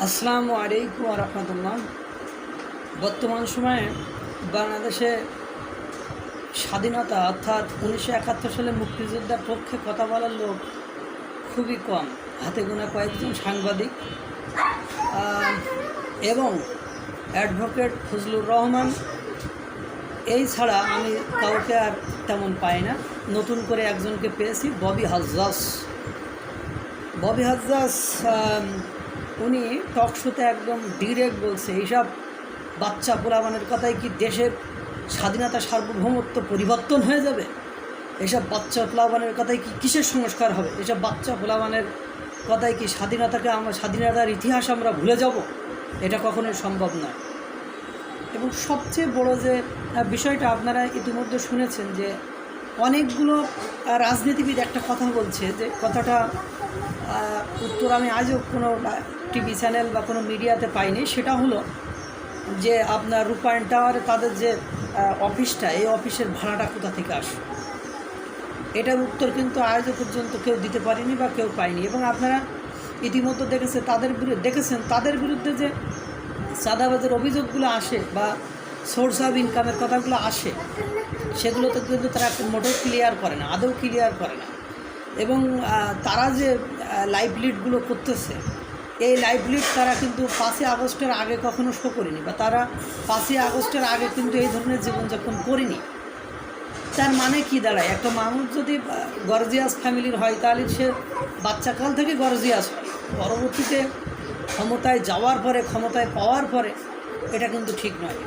আসসালামু আলাইকুম ওয়া রাহমাতুল্লাহ। বর্তমান সময়ে বাংলাদেশে স্বাধীনতা অর্থাৎ 1971 সালে মুক্তিযোদ্ধার পক্ষে কথা বলার লোক খুবই কম, হাতে গোনা কয়েকজন সাংবাদিক এবং অ্যাডভোকেট ফজলুর রহমান, এই ছাড়া আমি কাউকে আর তেমন পাই না। নতুন করে একজনকে পেয়েছি, ববি হাজ্জাজ। উনি টক শোতে একদম ডিরেক্ট বলছে, এইসব বাচ্চা পোলাবানের কথায় কি দেশের স্বাধীনতা সার্বভৌমত্ব পরিবর্তন হয়ে যাবে? এইসব বাচ্চা পোলাবানের কথায় কি কিসের সংস্কার হবে? এসব বাচ্চা পোলাবানের কথায় কি স্বাধীনতার ইতিহাস আমরা ভুলে যাব? এটা কখনোই সম্ভব নয়। এবং সবচেয়ে বড় যে বিষয়টা আপনারা ইতিমধ্যে শুনেছেন যে অনেকগুলো রাজনীতিবিদ একটা কথা বলছে, যে কথাটা উত্তর আমি আজও কোনো টিভি চ্যানেল বা কোনো মিডিয়াতে পাইনি। সেটা হলো যে আপনার রূপায়ণ টাওয়ারে তাদের যে অফিসটা, এই অফিসের ভাড়াটা কোথা থেকে আসে, এটার উত্তর কিন্তু আজও পর্যন্ত কেউ দিতে পারেনি বা কেউ পায়নি। এবং আপনারা ইতিমধ্যে দেখেছেন তাদের বিরুদ্ধে যে চাঁদাবাজের অভিযোগগুলো আসে বা সোর্স অফ ইনকামের কথাগুলো আসে, সেগুলো তো কিন্তু তারা মোটেও ক্লিয়ার করে না, আদৌ ক্লিয়ার করে না। এবং তারা যে লাইভলিডগুলো করতেছে, এই লাইভলিড তারা কিন্তু 5ই আগস্টের আগে কখনো শো করেনি, বা তারা 5ই আগস্টের আগে কিন্তু এই ধরনের জীবনযাপন করেনি। তার মানে কি দাঁড়ায়? একটা মানুষ যদি গর্জিয়াস ফ্যামিলির হয়, তাহলে সে বাচ্চাকাল থেকে গর্জিয়াস হয়, পরবর্তীতে ক্ষমতায় যাওয়ার পরে, ক্ষমতায় পাওয়ার পরে এটা কিন্তু ঠিক নয়।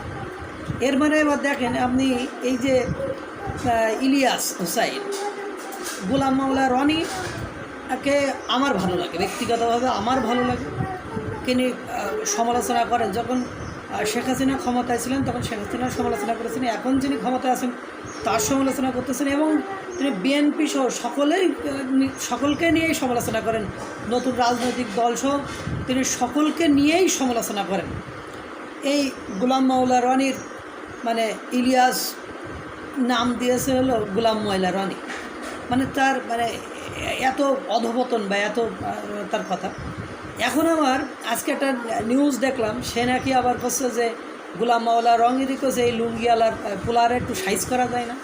এর মানে এবার দেখেন আপনি, এই যে ইলিয়াস হুসাইন, গোলাম মাওলা রনিকে আমার ভালো লাগে, ব্যক্তিগতভাবে আমার ভালো লাগে। তিনি সমালোচনা করেন, যখন শেখ হাসিনা ক্ষমতায় ছিলেন তখন শেখ হাসিনার সমালোচনা করেছেন, এখন যিনি ক্ষমতায় আছেন তার সমালোচনা করতেছেন, এবং তিনি বিএনপি সহ সকলকে নিয়েই সমালোচনা করেন, নতুন রাজনৈতিক দল সহ তিনি সকলকে নিয়েই সমালোচনা করেন। এই গোলাম মাওলা রনির মানে ইলিয়াস নাম দিয়েছে হলো গোলাম মাওলা রনি, মানে তার মানে এত অধপতন বা এত তার কথা। এখন আমার আজকে একটা নিউজ দেখলাম, সে নাকি আবার বলছে যে গোলাম মাওলা রঙেরই যে এই লুঙ্গিওয়ালার পোলারে একটু সাইজ করা যায় না,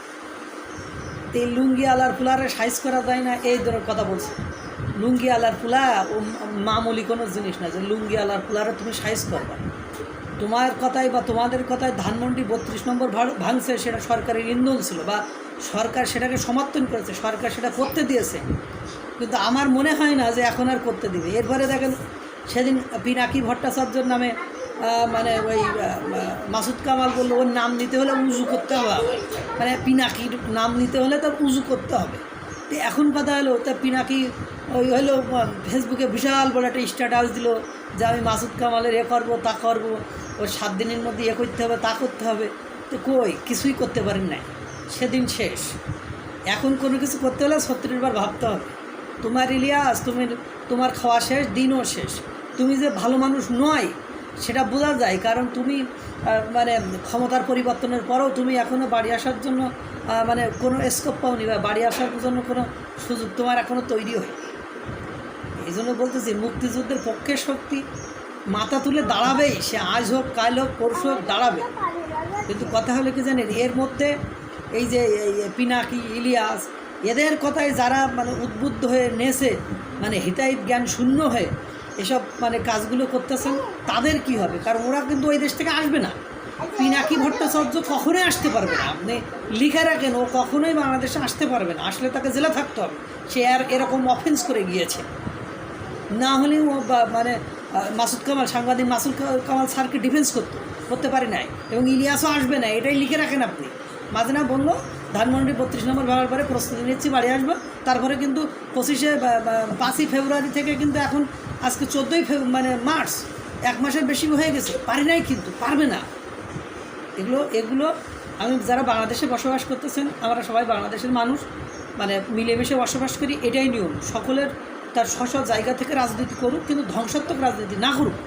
এই লুঙ্গিওয়ালার পোলারে সাইজ করা যায় না, এই ধরনের কথা বলছে। লুঙ্গিওয়ালার পোলা ও মামুলি কোনো জিনিস না যে লুঙ্গিওয়ালার পোলারে তুমি সাইজ করবা। তোমার কথায় বা তোমাদের কথায় ধানমন্ডি 32 নম্বর ভাঙছে, সেটা সরকারের ইন্ধন ছিল, বা সরকার সেটাকে সমর্থন করেছে, সরকার সেটা করতে দিয়েছে, কিন্তু আমার মনে হয় না যে এখন আর করতে দিবে। এরপরে দেখেন সেদিন পিনাকি ভট্টাচার্যর নামে মানে ওই মাসুদ কামাল বললো ওর নাম নিতে হলে উজু করতে হবে, মানে পিনাকির নাম নিতে হলে তার উজু করতে হবে। তো এখন কথা হলো, তা পিনাকি ওই হলো ফেসবুকে বিশাল বড় একটা স্ট্যাটাস দিল যে আমি মাসুদ কামালের করবো, তা করবো, ওই 7 দিনের মধ্যে করতে হবে, তা করতে হবে। তো কই কিছুই করতে পারেন নাই, সেদিন শেষ। এখন কোনো কিছু করতে হলে 36 বার ভাবতে হবে। তোমার ইলিয়াস, তোমার খাওয়া শেষ, দিনও শেষ। তুমি যে ভালো মানুষ নয় সেটা বোঝা যায়, কারণ তুমি মানে ক্ষমতার পরিবর্তনের পরেও তুমি এখনও বাড়ি আসার জন্য মানে কোনো স্কোপ পাওনি, বা বাড়ি আসার জন্য কোনো সুযোগ তোমার এখনও তৈরি হয়নি। এই জন্য বলতেছি, মুক্তিযুদ্ধের পক্ষের শক্তি মাথা তুলে দাঁড়াবেই, সে আজ হোক, কাল হোক, পরশু হোক, দাঁড়াবে। কিন্তু কথা হলো কি জানেন, এর মধ্যে এই যে পিনাকি, ইলিয়াস, এদের কথায় যারা মানে উদ্বুদ্ধ হয়ে নেছে, মানে হিতাহিত জ্ঞান শূন্য হয়ে এসব মানে কাজগুলো করতেছেন, তাদের কি হবে? কারণ ওরা কিন্তু ওই দেশ থেকে আসবে না। পিনাকি ভট্টাচার্য কখনোই আসতে পারবে না, আপনি লিখে রাখেন, ও কখনোই বাংলাদেশে আসতে পারবে না। আসলে তাকে জেলে থাকতে হবে, সে আর এরকম অফেন্স করে গিয়েছে। না হলেও মানে সাংবাদিক মাসুদ কামাল স্যারকে ডিফেন্স করতে পারি নাই, এবং ইলিয়াসও আসবে না, এটাই লিখে রাখেন আপনি। মাঝে না বললো ধানমন্ডি 32 নম্বর ভাড়ার পরে প্রস্তুতি নিচ্ছি, বাড়ি আসবো। তারপরে কিন্তু 5ই ফেব্রুয়ারি থেকে কিন্তু এখন আজকে 14ই মানে মার্চ, 1 মাসের বেশি হয়ে গেছে, পারি নাই, কিন্তু পারবে না। এগুলো আমি যারা বাংলাদেশে বসবাস করতেছেন, আমরা সবাই বাংলাদেশের মানুষ, মানে মিলেমিশে বসবাস করি, এটাই নিয়ম। সকলের তার স্ব জায়গা থেকে রাজনীতি করুক, কিন্তু ধ্বংসাত্মক রাজনীতি না করুক।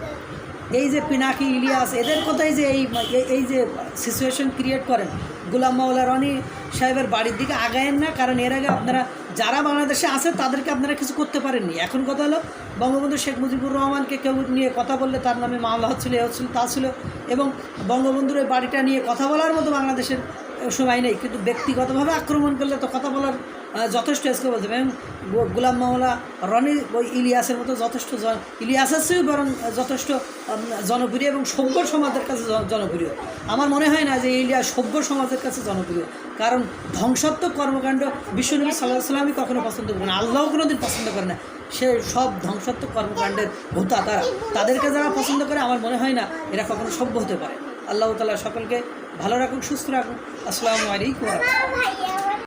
এই যে পিনাকি, ইলিয়াস, এদের কথাই যে এই যে সিচুয়েশন ক্রিয়েট করেন, গোলাম মাওলা রনি সাহেবের বাড়ির দিকে আগায়েন না, কারণ এর আগে আপনারা যারা বাংলাদেশে আছে তাদেরকে আপনারা কিছু করতে পারেননি। এখন কথা হলো বঙ্গবন্ধু শেখ মুজিবুর রহমানকে কেউ নিয়ে কথা বললে তার নামে মামলা হচ্ছিল, এ হচ্ছিল, তা ছিল, এবং বঙ্গবন্ধুর ওই বাড়িটা নিয়ে কথা বলার মতো বাংলাদেশের সময় নেই, কিন্তু ব্যক্তিগতভাবে আক্রমণ করলে তো কথা বলার যথেষ্ট স্কোপ আছে। এবং গোলাম মাওলা রনি ওই ইলিয়াসের মতো যথেষ্ট ইলিয়াসের চেয়েও বরং যথেষ্ট জনপ্রিয় এবং সভ্য সমাজের কাছে জনপ্রিয়। আমার মনে হয় না যে ইলিয়াস সভ্য সমাজের কাছে জনপ্রিয়, কারণ ধ্বংসাত্মক কর্মকাণ্ড বিশ্বনবী সাল্লাল্লাহু আলাইহি সাল্লামই কখনো পছন্দ করে না, আল্লাহও কোনো দিন পছন্দ করে না। সে সব ধ্বংসাত্মক কর্মকাণ্ডের ভূতা তাদেরকে যারা পছন্দ করে আমার মনে হয় না এরা কখনো সভ্য হতে পারে। আল্লাহ তাআলা সকলকে ভালো রাখুন, সুস্থ রাখুন। আসসালামু আলাইকুম।